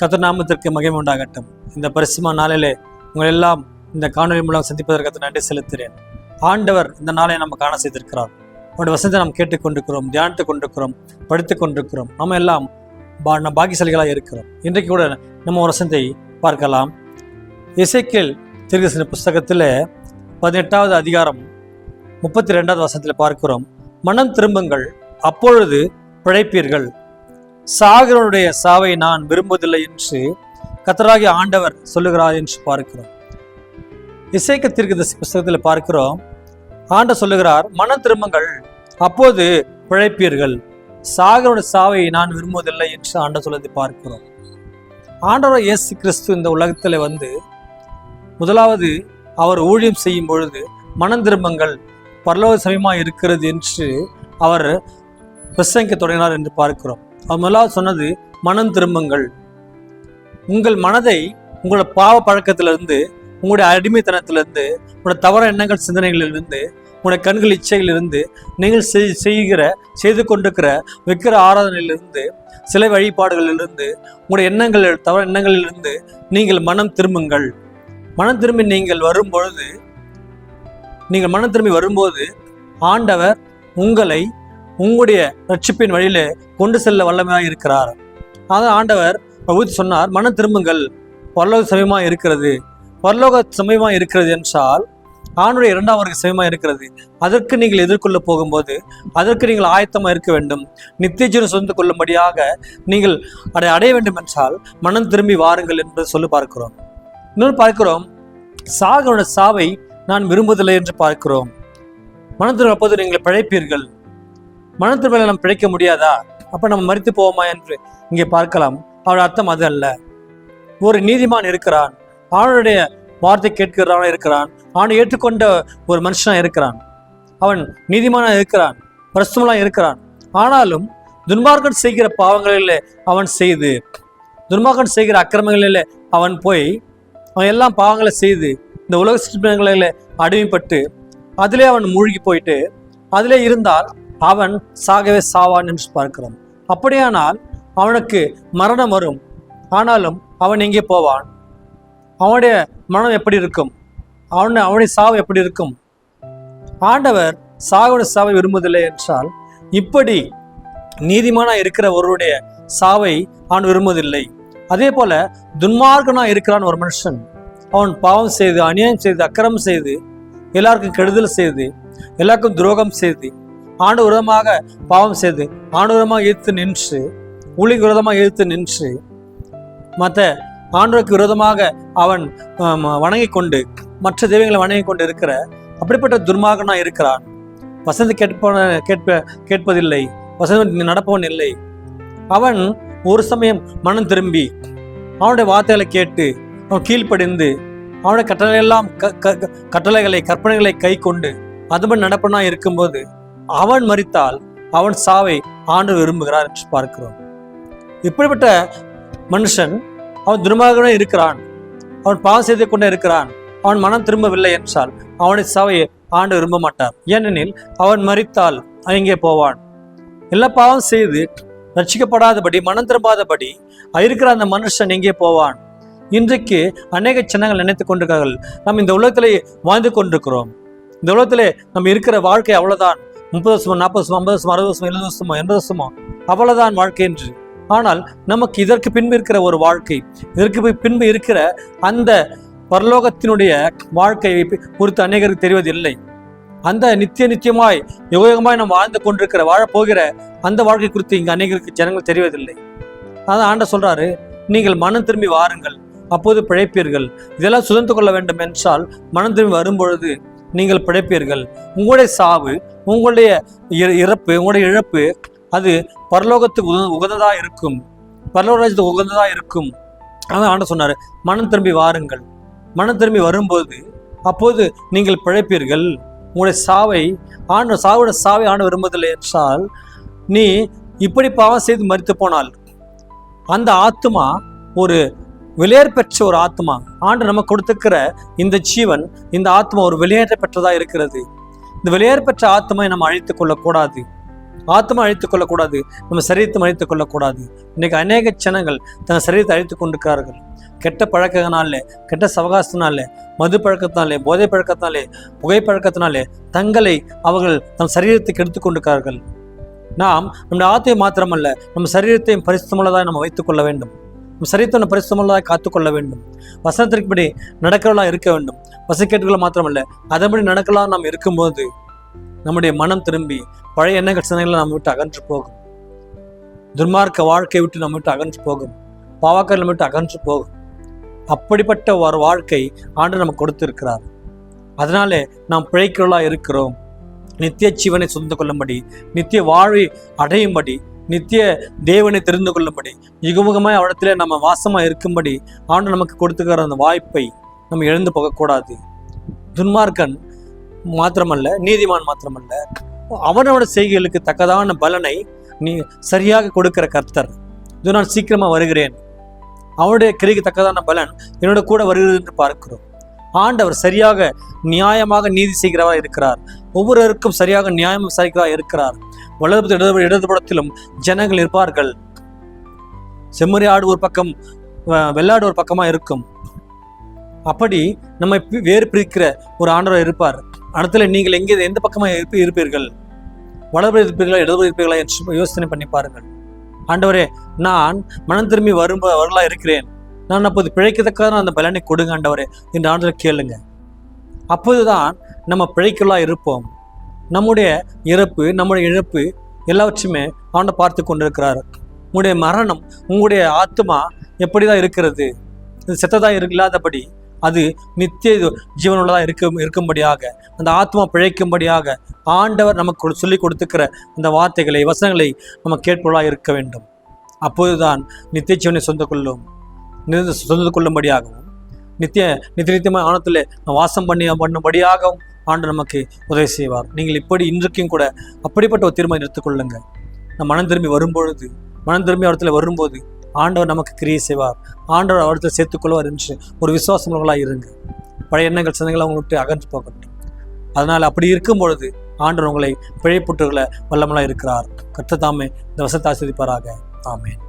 கர்த்தர் நாமத்திற்கு மகிமை உண்டாகட்டும். இந்த பரிசுத்த நாளிலே உங்கள் எல்லாம் இந்த காணொலி மூலம் சந்திப்பதற்கு நன்றி செலுத்துகிறேன். ஆண்டவர் இந்த நாளை நம்ம காண செய்திருக்கிறார். அவருடைய வசனத்தை நாம் கேட்டுக்கொண்டிருக்கிறோம், தியானித்துக் கொண்டிருக்கிறோம், படித்துக் கொண்டிருக்கிறோம். நம்ம எல்லாம் பாக்கியசாலிகளாக இருக்கிறோம். இன்றைக்கு கூட நம்ம ஒரு வசனத்தை பார்க்கலாம். எசேக்கியேல் தீர்க்கதரிசன புஸ்தகத்தில் 18வது அதிகாரம் 32வது வசனத்தில் பார்க்கிறோம். மனம் திரும்புங்கள், அப்பொழுது பிழைப்பீர்கள். சாகிறவனுடைய சாவை நான் விரும்புவதில்லை என்று கர்த்தராகிய ஆண்டவர் சொல்லுகிறார் என்று பார்க்கிறோம். எசேக்கியேல் தீர்க்கதரிசன புஸ்தகத்தில் பார்க்கிறோம். ஆண்டவர் சொல்லுகிறார், மனம் திரும்புங்கள், அப்போது பிழைப்பீர்கள். சாகிறவனுடைய சாவை நான் விரும்புவதில்லை என்று ஆண்டவர் சொல்வதை பார்க்கிறோம். ஆண்டவர் இயேசு கிறிஸ்து இந்த உலகத்தில் வந்து முதலாவது அவர் ஊழியம் செய்யும் பொழுது மனம் திரும்புங்கள், பரலோக சமயமாக இருக்கிறது என்று அவர் பிரசங்கிக்க தொடங்கினார் என்று பார்க்கிறோம். அவர் முதலாவது சொன்னது மனம் திரும்புங்கள். உங்கள் மனதை உங்களோட பாவ பழக்கத்திலிருந்து, உங்களுடைய அடிமைத்தனத்திலிருந்து, உங்களுடைய தவற எண்ணங்கள் சிந்தனைகளிலிருந்து, உங்களுடைய கண்கள் இச்சைகளிலிருந்து, நீங்கள் செய்து கொண்டிருக்கிற விக்கிர ஆராதனையிலிருந்து, சிலை வழிபாடுகளிலிருந்து, உங்களுடைய எண்ணங்கள் தவற எண்ணங்களிலிருந்து நீங்கள் மனம் திரும்புங்கள். மனம் திரும்பி நீங்கள் மனம் திரும்பி வரும்போது ஆண்டவர் உங்களை உங்களுடைய ரட்சிப்பின் வழியில கொண்டு செல்ல வல்லமையாக இருக்கிறார். அதான் ஆண்டவர் சொன்னார், மனம் திரும்புங்கள், பரலோக சமயமாக இருக்கிறது. பரலோக சமயமாக இருக்கிறது என்றால் ஆண்டுடைய 2ஆம் வர்க்க சமயமாக இருக்கிறது. அதற்கு நீங்கள் எதிர்கொள்ள போகும்போது அதற்கு நீங்கள் ஆயத்தமாக இருக்க வேண்டும். நித்திய ஜீவனை சொந்து கொள்ளும்படியாக நீங்கள் அதை அடைய வேண்டும் என்றால் மனம் திரும்பி வாருங்கள் என்று சொல்லி பார்க்கிறோம். இன்னொன்று பார்க்கிறோம், சாகரோட சாவை நான் விரும்புவதில்லை என்று பார்க்கிறோம். மனம் திரும்ப அப்போது நீங்கள் பிழைப்பீர்கள். மனம் திரும்ப நம்ம பிழைக்க முடியாதா? அப்ப நம்ம மரித்து போவோமா என்று இங்கே பார்க்கலாம். அவருடைய அர்த்தம் அது அல்ல. ஒரு நீதிமான் இருக்கிறான், அவனுடைய வார்த்தை கேட்கிறவனாக இருக்கிறான், அவனை ஏற்றுக்கொண்ட ஒரு மனுஷனாக இருக்கிறான், அவன் நீதிமானாக இருக்கிறான், பிரசுமலாக இருக்கிறான். ஆனாலும் துன்மார்க்கன் செய்கிற பாவங்களில் அவன் செய்து, துன்மார்க்கன் செய்கிற அக்கிரமங்களில் அவன் போய் அவன் எல்லாம் பாவங்களை செய்து இந்த உலக சிற்றினங்களில் அடிமைப்பட்டு அதிலே அவன் மூழ்கி போயிட்டு அதிலே இருந்தால் அவன் சாகவே சாவான் என்று பார்க்கிறோம். அப்படியானால் அவனுக்கு மரணம் வரும். ஆனாலும் அவன் எங்கே போவான்? அவனுடைய மனம் எப்படி இருக்கும்? அவனுடைய சாவு எப்படி இருக்கும்? ஆண்டவர் சாவுடைய சாவை விரும்புவதில்லை என்றால் இப்படி நீதிமானா இருக்கிற ஒருவருடைய சாவை அவன் விரும்புவதில்லை. அதே போல துன்மார்க்கனா இருக்கிறான் ஒரு மனுஷன். அவன் பாவம் செய்து, அநியாயம் செய்து, அக்கிரமம் செய்து, எல்லாருக்கும் கெடுதல் செய்து, எல்லாருக்கும் துரோகம் செய்து, ஆண்டு விரோதமாக பாவம் செய்து, ஆண்டு விரோதமாக எதிர்த்து நின்று, ஊழிக்கு விரோதமாக எதிர்த்து நின்று, மற்ற ஆண்டவருக்கு விரோதமாக அவன் வணங்கி கொண்டு, மற்ற தெய்வங்களை வணங்கி கொண்டு இருக்கிற அப்படிப்பட்ட துன்மார்க்கனா இருக்கிறான். வசந்தி கேட்பதில்லை, வசந்தி நடப்பவன் இல்லை. அவன் ஒரு சமயம் மனம் திரும்பி அவனுடைய வார்த்தைகளை கேட்டு அவன் கீழ்ப்படிந்து அவனுடைய கட்டளைகளை கற்பனைகளை கை கொண்டு அதுபடி நடப்பனா இருக்கும்போது அவன் மரித்தால் அவன் சாவை ஆண்டவர் விரும்புகிறார் என்று பார்க்கிறோம். இப்படிப்பட்ட மனுஷன் அவன் துன்மார்க்கனே இருக்கிறான், அவன் பாவம் செய்து கொண்டே இருக்கிறான், அவன் மனம் திரும்பவில்லை என்றால் அவனுடைய சாவை ஆண்டவர் விரும்ப மாட்டார். ஏனெனில் அவன் மரித்தால் எங்கே போவான்? எல்லா பாவம் செய்து ரட்சிக்கப்படாதபடி, மனம் திரும்பாதபடி இருக்கிற அந்த மனுஷன் எங்கே போவான்? இன்றைக்கு அநேக ஜனங்கள் நினைத்துக் கொண்டிருக்கிறார்கள், நம்ம இந்த உலகத்திலே வாழ்ந்து கொண்டிருக்கிறோம், இந்த உலகத்திலே நம்ம இருக்கிற வாழ்க்கை அவ்வளவுதான், 30 வருஷமோ 40 வருஷமோ 50 வருஷமோ 60 வருஷமோ 70 வருஷமோ 80 வருஷமோ அவ்வளவுதான் வாழ்க்கை என்று. ஆனால் நமக்கு இதற்கு பின்பு இருக்கிற ஒரு வாழ்க்கை, இதற்கு பின்பு இருக்கிற அந்த பரலோகத்தினுடைய வாழ்க்கையை குறித்து அநேகருக்கு தெரிவதில்லை. அந்த நித்தியமாய் யுகமாய் நாம் வாழ்ந்து கொண்டிருக்கிற வாழப்போகிற அந்த வாழ்க்கை குறித்து இங்கு அநேகருக்கு ஜனங்கள் தெரிவதில்லை. அதான் ஆண்டவர் சொல்றாரு, நீங்கள் மனம் திரும்பி வாருங்கள், அப்போது பிழைப்பீர்கள். இதெல்லாம் சுதந்திர கொள்ள வேண்டும் என்றால் மனம் திரும்பி வரும்பொழுது நீங்கள் பிழைப்பீர்கள். உங்களுடைய சாவு, உங்களுடைய இறப்பு, உங்களுடைய இழப்பு அது பரலோகத்துக்கு உகந்ததா இருக்கும், பரலோக ராஜ்யத்துக்கு உகந்ததா இருக்கும். அதான் ஆண்டவர் சொன்னாரு, மனம் திரும்பி வாருங்கள். மனம் திரும்பி வரும்போது அப்போது நீங்கள் பிழைப்பீர்கள். உங்களுடைய சாவை ஆண்டு விரும்புவதில்லை என்றால் நீ இப்படி பாவம் செய்து மரித்து போனால் அந்த ஆத்மா ஒரு வெளியேற பெற்ற ஒரு ஆத்மா. ஆண்டு நமக்கு கொடுத்துக்கிற இந்த ஜீவன், இந்த ஆத்மா ஒரு வெளியேற பெற்றதா இருக்கிறது. இந்த வெளியேற பெற்ற ஆத்மாவை நம்ம அழைத்துக் கொள்ளக்கூடாது. ஆத்மா அழித்துக் கொள்ளக்கூடாது, நம்ம சரீரத்தை அழித்துக் கொள்ளக்கூடாது. இன்னைக்கு அநேக ஜனங்கள் தங்கள் சரீரத்தை அழித்துக் கொண்டிருக்கிறார்கள். கெட்ட பழக்கத்தினாலே, கெட்ட சவகாசத்தினாலே, மது பழக்கத்தினாலே, போதை பழக்கத்தினாலே, புகைப்பழக்கத்தினாலே தங்களை அவர்கள் தம் சரீரத்தை கெடுத்துக் கொண்டிருக்கிறார்கள். நாம் நம்முடைய ஆத்மை மாத்திரமல்ல, நம்ம சரீரத்தையும் பரிசுத்தமுள்ளதாக நம்ம வைத்துக் கொள்ள வேண்டும். நம்ம சரீரத்தை நம்ம பரிசுத்தமுள்ளதாக காத்துக்கொள்ள வேண்டும். வசனத்திற்குபடி நடக்கிறவர்களாக இருக்க வேண்டும். வசக்கேட்டுகளை மாத்திரமல்ல, அதன்படி நடக்கலாம் நாம் இருக்கும்போது நம்முடைய மனம் திரும்பி பழைய எண்ணங்கள் சிந்தனைகளை நம்ம விட்டு அகன்று போகும். துன்மார்க்க வாழ்க்கையை விட்டு நம்ம விட்டு அகன்று போகும். பாவக்காரங்களை விட்டு அகன்று போகும். அப்படிப்பட்ட ஒரு வாழ்க்கை ஆண்டு நமக்கு கொடுத்திருக்கிறார். அதனாலே நாம் பிழைக்கிறவர்களாக இருக்கிறோம். நித்திய ஜீவனை சொந்து கொள்ளும்படி, நித்திய வாழ்வை அடையும்படி, நித்திய தேவனை தெரிந்து கொள்ளும்படி, யுகமுகமாய் அவரிடத்திலே நம்ம வாசமாக இருக்கும்படி ஆண்டு நமக்கு கொடுத்துக்கிற அந்த வாய்ப்பை நம்ம இழந்து போகக்கூடாது. துன்மார்க்கன் மாத்திரமல்ல, நீதிமான் மாத்திரமல்ல, அவனோட செய்கைகளுக்கு தக்கதான பலனை நீ சரியாக கொடுக்கிற கர்த்தர். இது நான் சீக்கிரமாக வருகிறேன், அவனுடைய கிரிக்கு தக்கதான பலன் என்னோட கூட வருகிறது என்று பார்க்கிறோம். ஆண்டவர் சரியாக நியாயமாக நீதி செய்கிறவராக இருக்கிறார். ஒவ்வொருவருக்கும் சரியாக நியாயம் விசாரிக்கிறவராக இருக்கிறார். வலது இடதுபுறத்திலும் ஜனங்கள் இருப்பார்கள். செம்மறி ஆடு ஒரு பக்கம், வெள்ளாடு ஒரு பக்கமா இருக்கும். அப்படி நம்மை வேறு பிரிக்கிற ஒரு ஆண்டவர் இருப்பார். அடுத்துல நீங்கள் எங்கே எந்த பக்கமா இருப்பீர்கள்? வலது இருப்பீர்களா, இடது இருப்பீர்களா என்று யோசனை பண்ணி பாருங்கள். ஆண்டவரே, நான் மனம் திரும்பி வரலா இருக்கிறேன், நான் அப்போது பிழைக்கத்தக்கதான அந்த பலனை கொடுங்க ஆண்டவரே என்று ஆண்டவர் கேளுங்க. அப்போதுதான் நம்ம பிழைக்கலா இருப்போம். நம்முடைய இறப்பு, நம்முடைய இழப்பு எல்லாவற்றையுமே ஆண்டவர் பார்த்து கொண்டிருக்கிறார். உங்களுடைய மரணம், உங்களுடைய ஆத்மா எப்படிதான் இருக்கிறது? இது செத்ததா இல்லாதபடி அது நித்திய ஜீவனுள்ளதாக இருக்கும்படியாக, அந்த ஆத்மா பிழைக்கும்படியாக ஆண்டவர் நமக்கு சொல்லி கொடுத்துக்கிற அந்த வார்த்தைகளை, வசனங்களை நம்ம கேட்பவர்களாக இருக்க வேண்டும். அப்போதுதான் நித்திய ஜீவனை சொந்த கொள்ளும்படியாகவும், நித்தியமாக ஆணத்தில் வாசம் பண்ணும்படியாகவும் ஆண்டு நமக்கு உதவி செய்வார். நீங்கள் இப்படி இன்றைக்கும் கூட அப்படிப்பட்ட ஒரு தீர்மானம் எடுத்துக்கொள்ளுங்க. நம்ம மனம் திரும்பி அவரிடத்தில் வரும்போது ஆண்டவர் நமக்கு கிரியை செய்வார். ஆண்டவர் அவரிடத்தில் சேர்த்துக்கொள்வார் என்று ஒரு விசுவாசங்களாக இருங்க. பழைய எண்ணங்கள் சிந்தனைகளை அவங்க விட்டு அகன்று போகட்டும். அதனால் அப்படி இருக்கும் பொழுது ஆண்டவர் உங்களை பிழைப்புட்டுகளை வல்லமலாக இருக்கிறார். கர்த்தர் தாமே இந்த வசனத்தை ஆசீர்வதிப்பாராக. ஆமென்.